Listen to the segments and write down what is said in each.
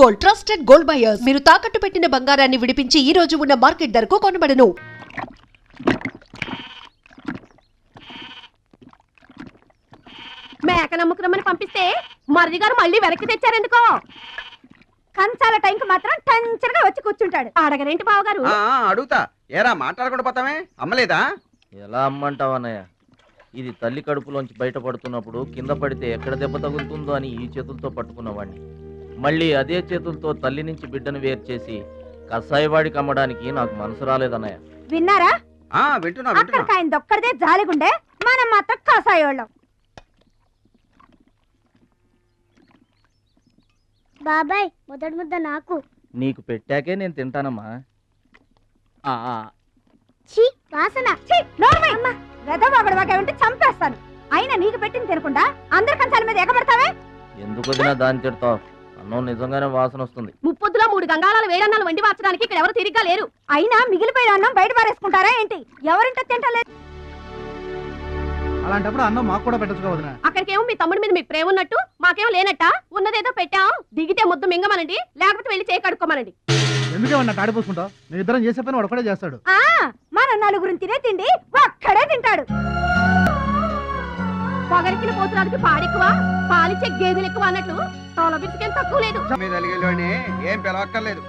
Gold, trusted gold buyers. మీరు తాకట్టు పెట్టిన బంగారాన్ని విడిపించి ఈ రోజు ఉన్న మార్కెట్ ధరకు కొనబడను. మేక నమ్ముకురమ్మని పంపిస్తే మరిది గారు మళ్ళీ వెనక్కి తెచ్చారెందుకో. కంచాల టైంకి మాత్రం టంచరగా వచ్చి కూర్చుంటాడు. అడగరేంటి బావగారు? అడుగుతా. ఏరా మాట్లాడకుండా పోతామే? అమ్మలేదా? ఎలా అమ్మంటావు అన్నయ్య? ఇది తల్లి కడుపులోంచి బయటపడుతున్నప్పుడు కింద పడితే ఎక్కడ దెబ్బ తగులుతుందో అని ఈ చేతులతో పట్టుకున్నవాడిని. మళ్ళీ అదే చేతులతో తల్లి నుంచి బిడ్డను వేరు చేసి కసాయివాడికి అమ్మడానికి నాకు మనసు రాలేదన్నయ్య. విన్నారా? వింటున్నా. అక్కడికి ఆయన దొక్కడిదే జాలిగుండే, మనం మాత్రం కాసాయోళ్ళం. బాబాయ్ మొదటి ముద్ద నాకు. నీకు పెట్టాకే నేను తింటానమ్మా. ఛీ వాసన. వెదవాగడవాగా ఉంటే చంపేస్తాను. అయినా నీకు పెట్టింది తినకుండా అందరి కంచాల మీద ఎగబడతావే? ఎందుకు వదినా దాన్ని తిడతావు? అన్నం నిజంగానే వాసన వస్తుంది. ముప్పొద్దులో 3 గంగాళాలు వేడన్నాలు వండి మార్చడానికి ఇక్కడ ఎవరు తిరిగ్గా లేరు. అయినా మిగిలిపోయిన అన్నం బయట పారేసుకుంటారా ఏంటి? ఎవరింటో తింటలేదు. అలాంటప్పుడు అన్నం మాకు కూడా పెట్టొచ్చు వదినా. అక్కడికేమో మీ తమ్ముడి మీద మీకు ప్రేమ ఉన్నట్టు మాకేమో లేనట్ట. ఉన్నదేదో పెట్టాం, దిగితే ముద్దు మింగమనండి, లేకపోతే వెళ్ళి చేయి కడుక్కోమనండి. ఎందుకేమన్నా తాడిపోసుకుంటావు? మేము ఇద్దరం చేసే పని వాడు ఒకటే చేస్తాడు. మన నలుగురిని తినే తిండి ఒక్కడే తింటాడు. పొగరికిన పోతురాదికి పాడెక్కువ, పాలిచ్చే గేదెలు ఎక్కువ అన్నట్లు తోల బిడ్డకేం తక్కువ లేదు. మీద అలిగేలోని ఏం పిలవక్కర్లేదు.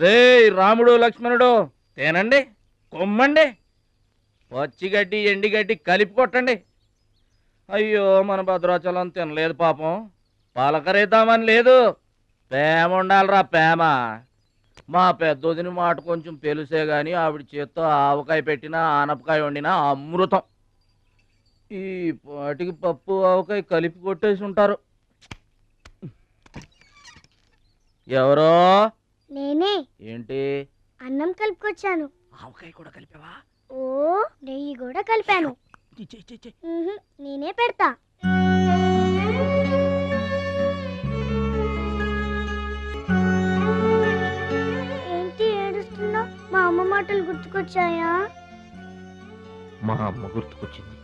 రే రాముడు లక్ష్మణుడు, తేనండి, కొమ్మండి, పచ్చిగడ్డి ఎండిగడ్డి కలిపి కొట్టండి. అయ్యో మన భద్రాచలం తినలేదు పాపం. పలకరేద్దామని లేదు, ప్రేమ ఉండాలిరా ప్రేమ. మా పెద్దోదిని మాట కొంచెం పెలుసే గాని ఆవిడ చేత్తో ఆవకాయ పెట్టినా ఆనపకాయ వండినా అమృతం. ఈ పాటికి పప్పు ఆవకాయ కలిపి కొట్టేసి ఉంటారు. ఎవరో? నేనే. ఏంటి? అన్నం కలుపుకొచ్చాను. ఆవకాయ కూడా కలిపావా? ఓ నెయ్యి కూడా కలిపాను. నేనే పెడతా. ఏంటి ఏడుస్తున్నావు? మా అమ్మ మాటలు గుర్తుకొచ్చాయా? మా అమ్మ గుర్తుకొచ్చింది.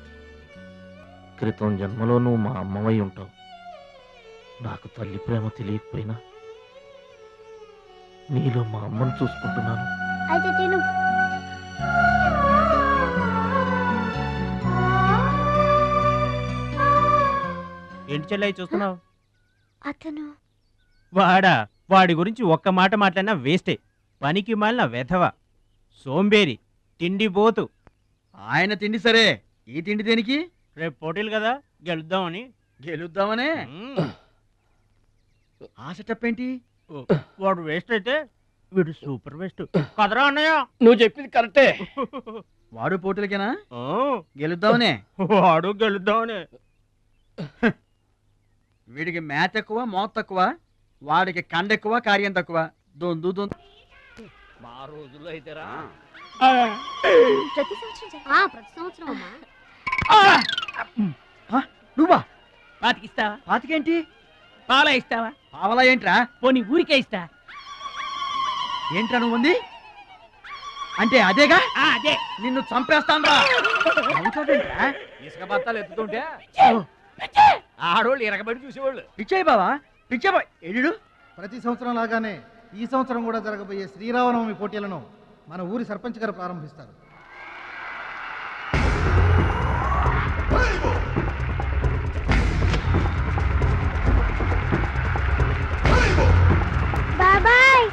క్రితం జన్మలో నువ్వు మా అమ్మవై ఉంటావు. నాకు తల్లి ప్రేమ తెలియకపోయినా నీలో మా అమ్మను చూసుకుంటున్నాను. అయితే తిను. ఏంటి చెల్లై చూస్తున్నావు? అతను వాడి గురించి ఒక్క మాట మాట్లాడినా వేస్టే. పనికి మాలిన వెధవ, సోంబేరి, తిండి పోతు. ఆయన తిండి సరే, ఈ తిండి దేనికి? రేపు పోటీలు కదా, గెలుద్దామని. గెలుద్దామనే? ఆ సెటప్ ఏంటి? వాడు వేస్ట్ అయితే వీడు సూపర్ వేస్ట్ కదరా అన్నయ్య. నువ్వు చెప్పింది కరెక్టే. వాడు పోటీలకేనా? గెలుద్దామనే? వాడు గెలుద్దామనే. వీడికి మ్యాథ్ ఎక్కువ, మోత్ తక్కువ. వాడికి కండ ఎక్కువ, కార్యం తక్కువ. దొందు దొందు. మా రోజుల్లో అయితేరా ప్రతి సంవత్సరం అమ్మా. నువ్వా? పాతికిస్తావా? పాతికేంటి? పాలా ఇస్తావా? పావలా ఏంట్రా? పోనీ ఊరికే ఇస్తా. ఏంట్రా నువ్వు ఉంది అంటే? అదేగా, అదే. నిన్ను చంపేస్తాన్రా. ఇసుక బత్తాలు ఎత్తుతుంటే ఆడోళ్ళు ఇరగబడి చూసేవాళ్ళు. పిచ్చాయి బావా, పిచ్చాయి ఎడు. ప్రతి సంవత్సరం లాగానే ఈ సంవత్సరం కూడా జరగబోయే శ్రీరామనవమి పోటీలను మన ఊరి సర్పంచ్ గారు ప్రారంభిస్తారు. బాబాయ్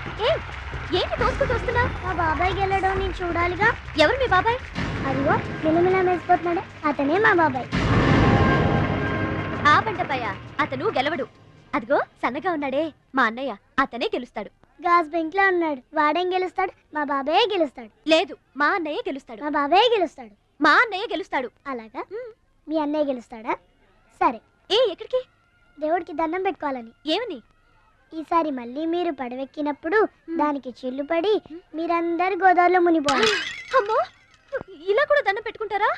ఏంటి తోసుకుంటూ వస్తున్నావు? మా బాబాయ్ గెలడం నేను చూడాలిగా. ఎవరు మీ బాబాయ్? అదిగో మిలమిలా వేసిపోతున్నాడే, అతనే మా బాబాయ్. ఆ బండపయ్య, అతను గెలవడు. అదిగో సన్నగా ఉన్నాడే మా అన్నయ్య, అతనే గెలుస్తాడు. గాజ్ బెంక్ లో ఉన్నాడు, వాడేం గెలుస్తాడు? మా బాబాయ్ గెలుస్తాడు. లేదు, మా అన్నయ్య గెలుస్తాడు. మా బాబాయ్ గెలుస్తాడు. మా అన్నయ్య గెలుస్తాడు. అలాగా? మీ అన్నయ్య గెలుస్తాడా? సరే. ఎక్కడికి? దేవుడికి దండం పెట్టుకోవాలని. ఏమని? ఈసారి మళ్ళీ మీరు పడవెక్కినప్పుడు దానికి చిల్లు పడి మీరందరు గోదావరిలో మునిపోవాలి. అమ్మో, ఇలా కూడా దండం పెట్టుకుంటారా?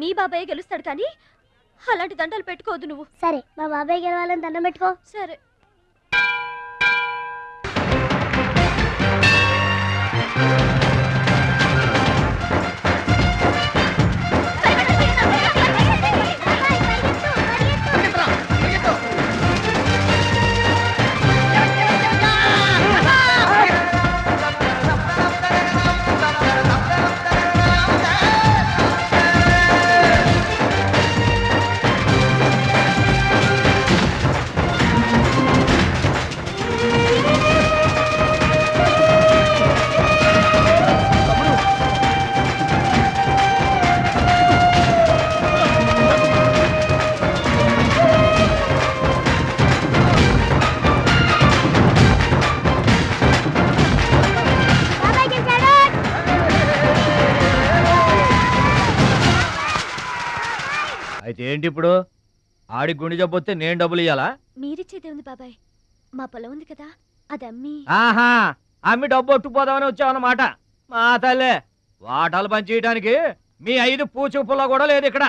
మీ బాబాయ్ గెలుస్తాడు కానీ అలాంటి దండలు పెట్టుకోవద్దు నువ్వు. సరే, మా బాబాయ్ గెలవాలని దండం పెట్టుకో. సరే. ఇదేంటి ఇప్పుడు ఆడి గుండె జబ్బు వస్తే నేను డబ్బులు ఇయ్యాలా? మీరిచ్చేదే ఉంది బాబాయ్, మా పొలం ఉంది కదా అది అమ్మి. ఆహా, అమ్మి డబ్బు ఒట్టుకుపోదామని వచ్చావన్నమాట. మా తల్లే, వాటాలు పంచేయడానికి మీ 5 పూచి పుల్ల కూడా లేదు ఇక్కడ.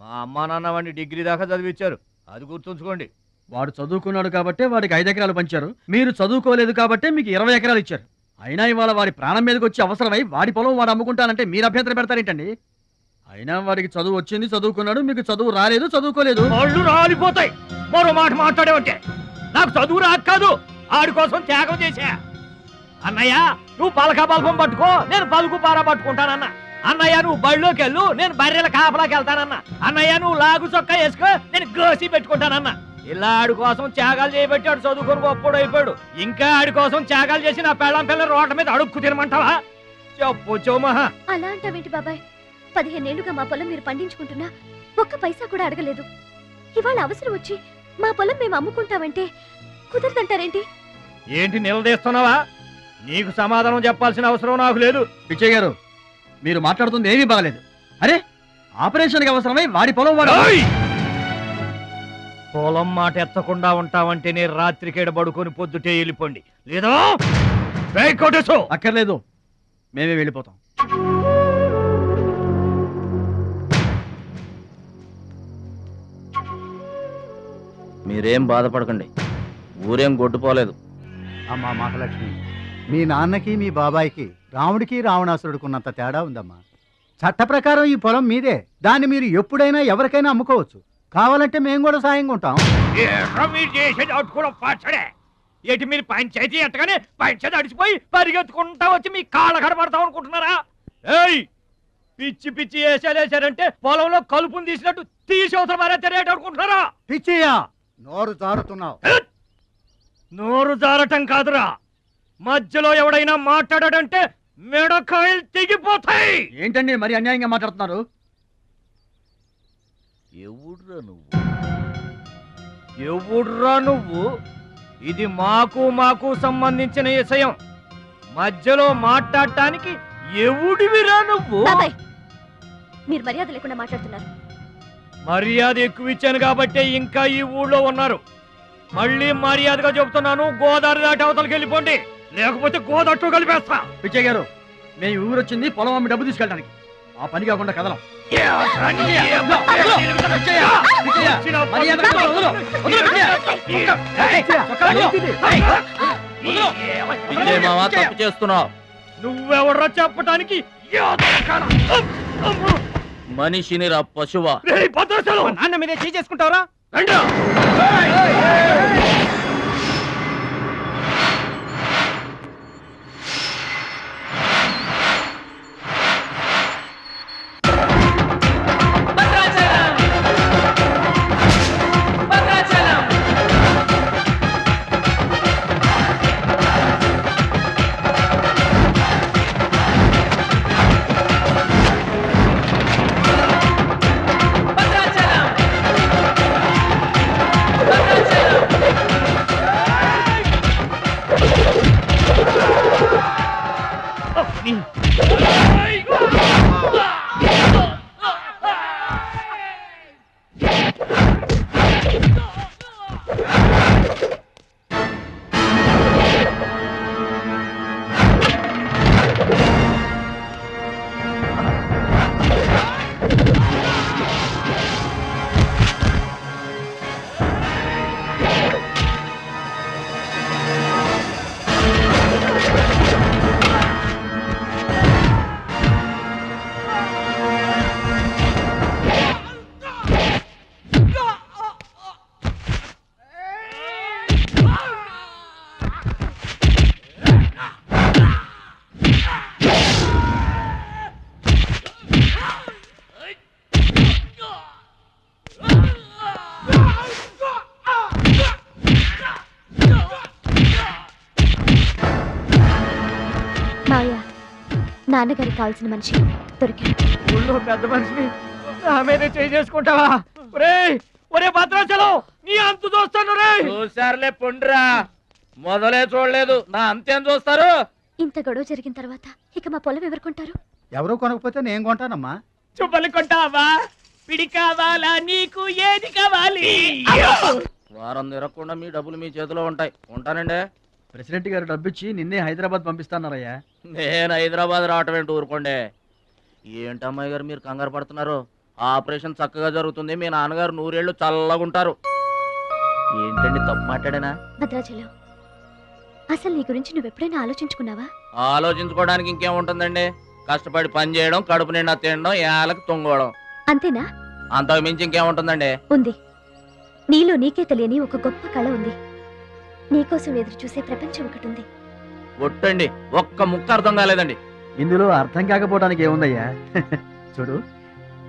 మా అమ్మ నాన్న వాడిని డిగ్రీ దాకా చదివించారు, అది గుర్తుంచుకోండి. వాడు చదువుకున్నాడు కాబట్టి వాడికి 5 ఎకరాలు పంచారు, మీరు చదువుకోలేదు కాబట్టి మీకు 20 ఎకరాలు ఇచ్చారు. అయినా ఇవాళ వాడి ప్రాణం మీదకి వచ్చి అవసరమై వాడి పొలం వాడు అమ్ముకుంటానంటే మీరు అభ్యంతరం పెడతారేంటండి? అయినా వాడికి చదువు వచ్చింది, చదువుకున్నాడు, మీకు చదువు రాలేదు, చదువుకోలేదు. వాళ్ళు రాలిపోతాయి మరో మాట మాట్లాడేవంటే. నాకు చదువు రాక కాదు, ఆడి కోసం త్యాగం చేశా. అన్నయ్య నువ్వు పలక బల్పం పట్టుకో, నేను పలుకు పార పట్టుకుంటానన్న. అన్నయ్య నువ్వు బళ్ళోకి వెళ్ళు, నేను బర్రెల కాపలాకి వెళ్తానన్న. అన్నయ్య నువ్వు లాగు చొక్కా వేసుకో, నేను గోసి పెట్టుకుంటానన్న. ఇలా ఆడి కోసం త్యాగాలు చేయబట్టి ఆడు చదువుకొని గొప్పడు అయిపోయాడు. ఇంకా ఆడి కోసం త్యాగాలు చేసి నా పెళ్ళం పిల్ల రోడ్ల మీద అడుక్కు తినమంటావా? చెప్పు చోమహా. అలా అంటావేంటి బాబాయ్? 15 ఏళ్లుగా మా పొలం మీరు పండించుకుంటున్నా ఒక్క పైసా కూడా అడగలేదు. ఇవాళ అవసరం వచ్చి మా పొలం మేము అమ్ముకుంటామంటే కుదరదంటారేంటి? ఏంటి నిలదీస్తున్నావా? నీకు సమాధానం చెప్పాల్సిన అవసరం నాకు లేదు. పిచ్చయ్య గారు, మీరు మాట్లాడుతుంది ఏమీ బాగలేదు. అరే, ఆపరేషన్కి అవసరమై వాడి పొలం వాడు. పొలం మాట ఎత్తకుండా ఉంటావంటే నేను రాత్రికేడ పడుకొని పొద్దుటే వెళ్ళిపోండి, లేదా అక్కర్లేదు, మేమే వెళ్ళిపోతాం. మీరేం బాధపడకండి, ఊరేం గొడ్డుపోలేదు. అమ్మా మహాలక్ష్మి, మీ నాన్నకి మీ బాబాయికి రాముడికి రావణాసురుడికి ఉన్నంత తేడా ఉందమ్మా. చట్ట ప్రకారం ఈ పొలం మీదే, దాన్ని మీరు ఎప్పుడైనా ఎవరికైనా అమ్ముకోవచ్చు. కావాలంటే మేము కూడా సాయంగా ఉంటాం. ఏంటి మీరు పంచాయతీ ఎట్టగానే పంచాయతీ అడిచిపోయి పరిగెత్తుకుంటా వచ్చి మీ కాళ్ళ కడబడతాం అనుకుంటున్నారా? ఏయ్, పిచ్చి పిచ్చి వేసారంటే పొలంలో కలుపుని తీసినట్టు తీసి అవసరం మారేట అనుకుంటున్నారా? పిచ్చియా, నోరు జారుతున్నావు. నోరు జారటం కాదురా, మధ్యలో ఎవడైనా మాట్లాడాడంటే మెడకాయలు తెగిపోతాయి. ఏంటండి మరి అన్యాయంగా మాట్లాడుతున్నారు? ఎవడ్రా నువ్వు? ఇది మాకు సంబంధించిన విషయం. మధ్యలో మాట్లాడటానికి ఎవడివిరా నువ్వు? బాబాయ్, మీరు మర్యాద లేకుండా మాట్లాడుతున్నారు. మర్యాద ఎక్కువ ఇచ్చాను కాబట్టే ఇంకా ఈ ఊళ్ళో ఉన్నారు. మళ్ళీ మర్యాదగా చెబుతున్నాను, గోదావరి దాటి అవతలకి వెళ్ళిపోండి, లేకపోతే గోదట్టు కలిపేస్తా. పిచ్చయ్య గారు, మేము ఊరొచ్చింది పొలం అమ్మి డబ్బు తీసుకెళ్ళడానికి, ఆ పని కాకుండా కదలం. తప్పు చేస్తున్నావు. నువ్వెవడ్రా చెప్పటానికి? మనిషిని రా పశువా. నాన్న మీదే చేసుకుంటావరా? నాన్నగారికి కావాల్సిన మనిషి దొరికాడు. ఊళ్ళో పెద్ద మనిషిని నా మీదే చేసుకుంటావా? ఒరే భద్రాచలం, నీ అంతు చూస్తాను. చూసారులే పొండ్రా, మొదలే చూడలేదు, నా అంతేం చూస్తారు? ఇంత గొడవ జరిగిన తర్వాత ఇక మా పొలం ఎవరు కొంటారు? ఎవరు కొనకపోతే నేను కొంటానమ్మా. చుబ్బలి కొంటావా? పిడి కావాలా నీకు ఏది కావాలి వారం తిరగకుండా మీ డబ్బులు మీ చేతిలో ఉంటాయి. ఉంటానండి. ప్రెసిడెంట్ గారు డబ్బిచ్చి నిన్నే హైదరాబాద్ పంపిస్తాన్నారయ్యా. నేను హైదరాబాద్ రావటం ఏంటి, ఊరుకోండి. ఏంటి అమ్మాయి గారు మీరు కంగారు పడుతున్నారు? ఆపరేషన్ చక్కగా జరుగుతుంది. మీ నాన్నగారు 100 ఏళ్ళు చల్లగుంటారు. ఏంటండి తప్పు మాట్లాడానా? భద్రాచలం, అసలు నీ గురించి నువ్వెప్పుడైనా ఆలోచించుకున్నావా? ఆలోచించుకోవడానికి ఇంకేముంటుందండి? కష్టపడి పని చేయడం, కడుపు నిండా తినడం, ఏళ్ళకి తొంగోవడం, అంతేనా? అంతకు మించి ఇంకేముంటుందండి? ఉంది. నీలో నీకే తెలియని ఒక గొప్ప కళ ఉంది. నీకోసం ఎదురు చూసే ప్రపంచం ఒకటి ఉంది. ఒట్టండి, ఒక్క ముక్క అర్థం కాలేదండి. ఇందులో అర్థం కాకపోవడానికి ఏముందయ్యా? చూడు,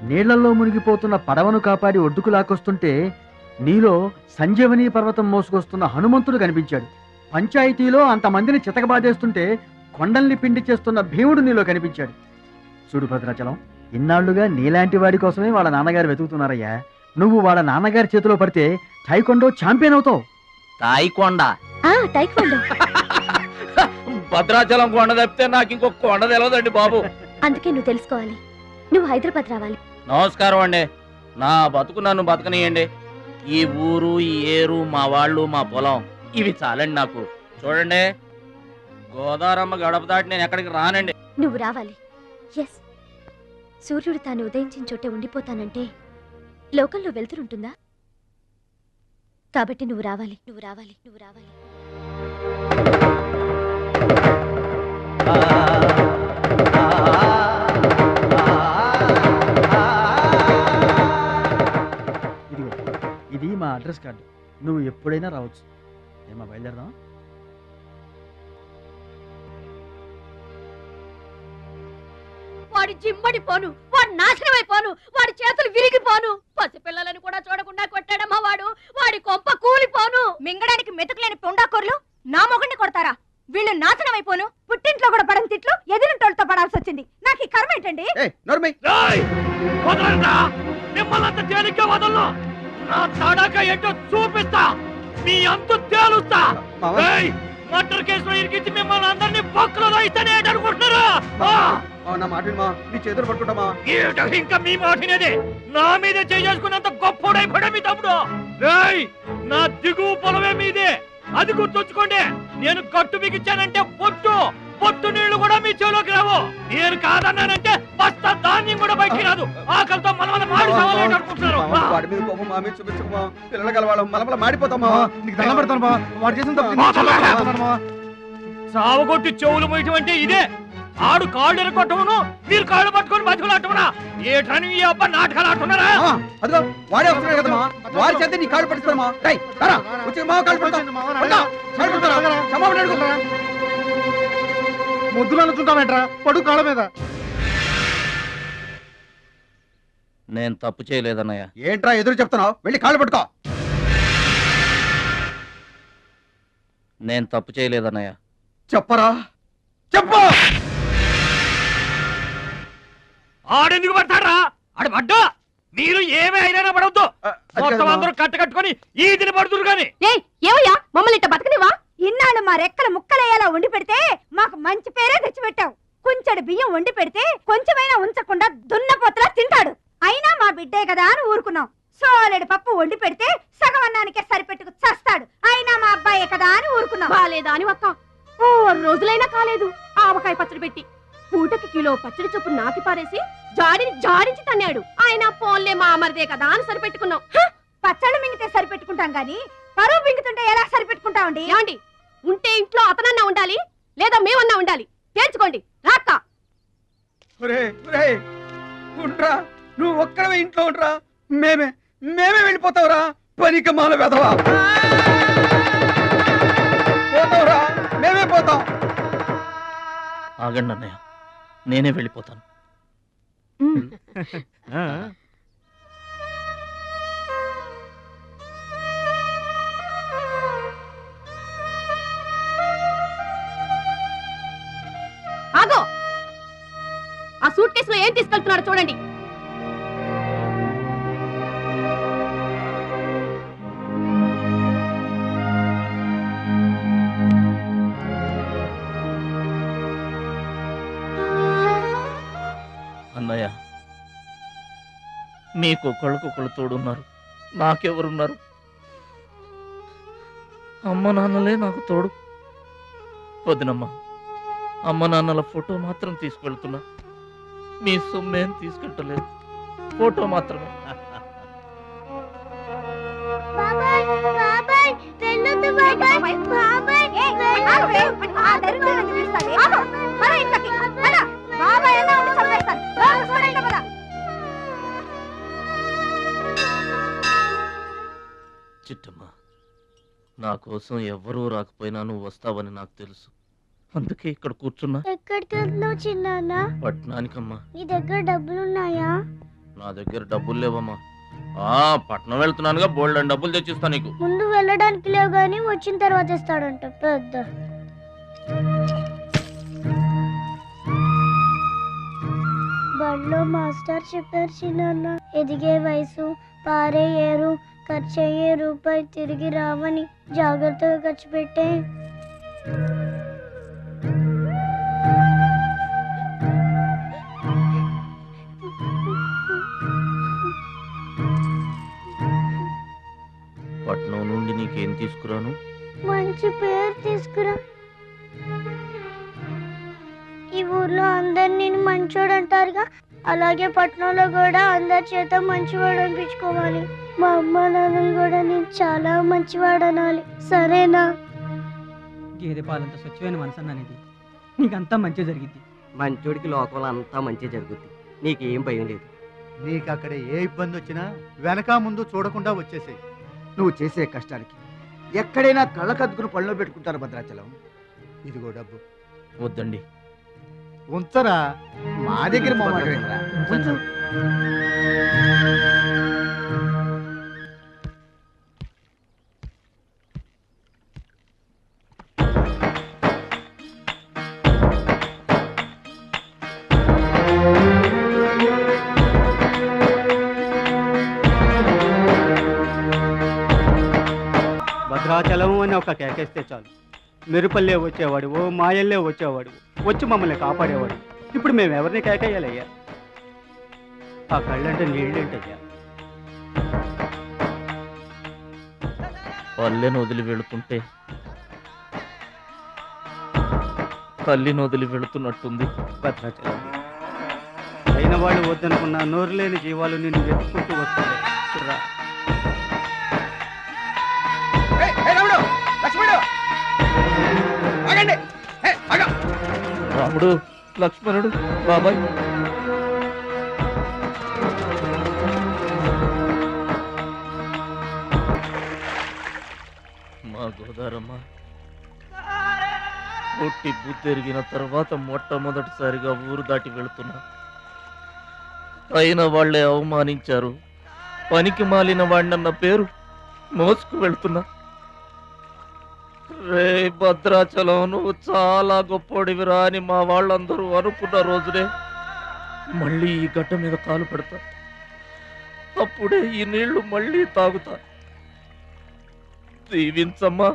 నీళ్లలో మునిగిపోతున్న పడవను కాపాడి ఒడ్డుకు లాక్కొస్తుంటే నీలో సంజీవని పర్వతం మోసుకొస్తున్న హనుమంతుడు కనిపించాడు. పంచాయతీలో అంతమందిని చితకబాదేస్తుంటే కొండల్ని పిండి చేస్తున్న భీముడు నీలో కనిపించాడు. చూడు భద్రాచలం, ఇన్నాళ్లుగా నీలాంటి వాడి కోసమే వాళ్ళ నాన్నగారు వెతుకుతున్నారయ్యా. నువ్వు వాళ్ళ నాన్నగారి చేతిలో పడితే టైకొండో ఛాంపియన్ అవుతావు. తాయికొండ? టైక్వాండో. భద్రాచలం కొండ తప్పితే నాకు ఇంకొక కొండ తెలియదండి బాబు. అందుకే నువ్వు తెలుసుకోవాలి. నువ్వు హైదరాబాద్ రావాలి. నమస్కారం అండి. నా బతుకు నన్ను బతకనియండి. ఈ ఊరు, ఈ ఏరు, మా వాళ్ళు, మా పొలం, ఇవి చాలండి నాకు. చూడండి, గోదావరమ్మ గడప దాటి నేను ఎక్కడికి రానండి. నువ్వు రావాలి. ఎస్, సూర్యుడు తాను ఉదయించిన చోటే ఉండిపోతానంటే లోకంలో వెళ్తురుంటుందా? కాబట్టి నువ్వు రావాలి, నువ్వు రావాలి, నువ్వు రావాలి. ఇది మా అడ్రస్ కార్డు. నువ్వు ఎప్పుడైనా రావచ్చు. ఏమా బయలుదేరదాం? వాడి జిమ్మడిపోను, వాడు నాశనమైపోను, వాడి చేతులు విరిగిపోను, పసిపిల్లలను కూడా చూడకుండా కొట్టాడమ్మా వాడు. వాడి కొంప కూలిపోను. మింగడానికి మెతుకులేని పొండాకూరలు నా మొగుడిని కొడతారా? వీళ్ళు నాశనమైపోను. పుట్టింట్లో కూడా పడని తిట్లు ఎదిరింటోళ్ళతో పడాల్సి వచ్చింది. నాకు ఈ కర్మ ఏంటండి? మిమ్మల్ని తేలిగ్గా వదలను. నా తడాక ఏంటో చూపిస్తా, మీ అంతు తేలుస్తా. మర్డర్ కేసులో ఇరికించి మిమ్మల్ని అందరినీ పక్కలో రాయిస్తానే అనుకుంటున్నారా? నా మాట నీ చేతులు పట్టుకుంటామా? ఇంకా మీ మాటినేది. నా మీద చేసుకున్నంత గొప్పోడైపోయా మీ తమ్ముడు. నా దిగువ పొలమే మీదే, అది గుర్తుంచుకోండి. నేను గట్టు బిగించానంటే పొట్టు నీళ్లు కూడా మీ చెవులోకి రావు. నేను కాదన్నానంటే బస్తా ధాన్యం కూడా బయటికి రాదు. ఆకలితో మనమల మాడి సావాలని అనుకుంటున్నారు. వాడి మీద కోపం మా మీద చూపించకమా? పిల్లల గలవాళ్ళం మనమల మాడిపోతామా? నీకు దండం పెడతాను బా. వాడు చేసిన తప్పు సావగొట్టి చెవులు మొయ్యటం అంటే ఇదే. ఆడు కాళ్ళు ఎరగొట్టమును, మీరు కాళ్ళు పట్టుకొని బతుకులాటమనా? ఏటని ఈ అబ్బా నాటకాలు ఆడుతున్నారా? అదిగో వాడే వస్తున్నాడు కదమ్మా, వాడి చేత నీ కాళ్ళు పడుతున్నామా? వచ్చి మా కాళ్ళు పడతాం. ముద్దులు అనుకుంటామేట్రా? పడు కాళ్ళ మీద. నేను తప్పు చేయలేదన్నయ్య. ఏంట్రా ఎదురు చెప్తున్నావు? వెళ్ళి కాళ్ళు పట్టుకో. నేను తప్పు చేయలేదన్నయ్య. చెప్పరా, చెప్పు. ఆడెందుకు పడతారా? ఆడు పడ్డా మీరు ఏమే అయినా పడవద్దు. మొత్తం అందరూ కట్టుకొని ఈదిని పడుతురు గాని. ఏమయ్యా మమ్మల్ని ఇట్ట బతకనివా? ఇన్నాళ్ళు మా రెక్కల ముక్కలయ్యేలా వండి పెడితే మాకు మంచి పేరే తెచ్చిపెట్టావు. కొంచెడు బియ్యం వండి పెడితే కొంచెమైనా ఉంచకుండా దున్నపోతలా తింటాడు. అయినా మా బిడ్డే కదా అని ఊరుకున్నాం. సోలెడు పప్పు వండి పెడితే సగం అన్నానికే సరిపెట్టుకు చస్తాడు. అయినా మా అబ్బాయే కదా అని ఊరుకున్నాం. బాలేదా అని ఒక్క 4 రోజులైనా కాలేదు ఆవకాయ పచ్చడి పెట్టి పూటకి కిలో పచ్చడి చొప్పు నాకి పారేసి జాడించి తన్నాడు. ఆయన పోన్లే మా అమరదే కదా అని సరిపెట్టుకున్నాం. పచ్చళ్ళు మింగితే సరిపెట్టుకుంటాం గాని పరువు మింగుతుంటే ఎలా సరిపెట్టుకుంటామండి? ఏమండి, ఉంటే ఇంట్లో అతనన్నా ఉండాలి, లేదా మేమన్నా ఉండాలి. తేల్చుకోండి. రాక్క నువ్వు ఒక్కడవే ఇంట్లో ఉండరా. మేమే వెళ్ళిపోతావురా. పనికి మాల వెదవా. పోతావురా, మేమే పోతాం. ఆగండి అన్నయ్య, నేనే వెళ్ళిపోతాను. ఆగో, ఆ సూట్ కేసులో ఏం తీసుకెళ్తున్నారో చూడండి. అన్నయ్య, మీకు ఒకళ్ళకొకళ్ళు తోడున్నారు, నాకెవరున్నారు? అమ్మ నాన్నలే నాకు తోడు. వదినమ్మా, అమ్మ నాన్నల ఫోటో మాత్రం తీసుకెళ్తున్నా, మీ సొమ్మేం తీసుకెళ్ళలేదు, ఫోటో మాత్రమే. బాబాయ్ బాబాయ్ వెళ్ళొద్దు బాబాయ్ బాబాయ్ చిట్టమ్మ, నా కోసం ఎవ్వరూ రాకపోయినా నువ్వు వస్తావని నాకు తెలుసు, అందుకే ఇక్కడ కూర్చున్నా. ఎక్కడికి వెళ్తున్నావు చిన్నాన్న? పట్నానికమ్మా. నీ దగ్గర డబ్బులున్నాయా? నా దగ్గర డబ్బులు లేవమ్మా. పట్నం వెళ్తున్నానుగా, బోల్డ్ అని డబ్బులు తెచ్చిస్తా నీకు. ముందు వెళ్ళడానికి లేవు గానీ వచ్చిన తర్వాత ఇస్తాడంట పెద్ద. బడిలో మాస్టర్ చెప్పారు చిన్నాన్న, ఎదిగే వయసు, పారే ఏరు, ఖర్చయ్యే రూపాయి తిరిగి రావని. జాగ్రత్తగా ఖర్చు పెట్టే. పట్నం నుండి నీకేం తీసుకురాను? మంచి పేరు తీసుకురా. ఈ ఊర్లో అందరు నేను మంచోడు అంటారుగా, అలాగే పట్నంలో కూడా అందరి చేత మంచివాడు అనిపించుకోవాలి. మా అమ్మ నాన్నలు కూడా నేను చాలా మంచివాడు అనాలి, సరేనా? గేదె పాలంత స్వచ్ఛమైన మనసు అనేది నీకంతా మంచి జరిగింది. మంచోడికి లోకంలో అంతా మంచి జరుగుద్ది, నీకేం భయం లేదు. నీకు అక్కడ ఏ ఇబ్బంది వచ్చినా వెనక ముందు చూడకుండా వచ్చేసేయి. నువ్వు చేసే కష్టానికి ఎక్కడైనా కళ్ళకద్దుకుని పనిలో పెట్టుకుంటారు భద్రాచలం. ఇదిగో డబ్బు. వద్దండి. ఉంచరా, మా దగ్గర మొహమాట ఏంట్రా? ఉంచు. భద్రాచలం అని ఒక కేకేస్తే చాలు, మెరుపల్లే వచ్చేవాడు, ఓ మాయల్లే వచ్చేవాడు, వచ్చి మమ్మల్ని కాపాడేవాడు. ఇప్పుడు మేము ఎవరిని కేకేయాలయ్యా? ఆ కళ్ళంటే నీళ్ళేంటయ్యా? పల్లెను వదిలి వెళుతుంటే తల్లిని వదిలి వెళుతున్నట్టుంది. భద్రాచలం అయిన వాళ్ళు వద్దనుకున్న నోరు లేని జీవాలు నిన్ను వెతుక్కుంటూ వస్తాయి. రాముడు, లక్ష్మణుడు, బాబాయ్. మా గోదారమ్మ పుట్టి బుద్ధెరిగిన తర్వాత మొట్టమొదటిసారిగా ఊరు దాటి వెళుతున్నా. అయిన వాళ్లే అవమానించారు, పనికి మాలిన వాడినన్న పేరు మోసుకు వెళ్తున్నా. రే భద్రాచలం, నువ్వు చాలా గొప్పోడివిరా అని మా వాళ్ళందరూ అనుకున్న రోజునే మళ్ళీ ఈ గడ్డ మీద కాలు పెడతా. అప్పుడే ఈ నీళ్లు మళ్ళీ తాగుతా. దీవించమ్మా.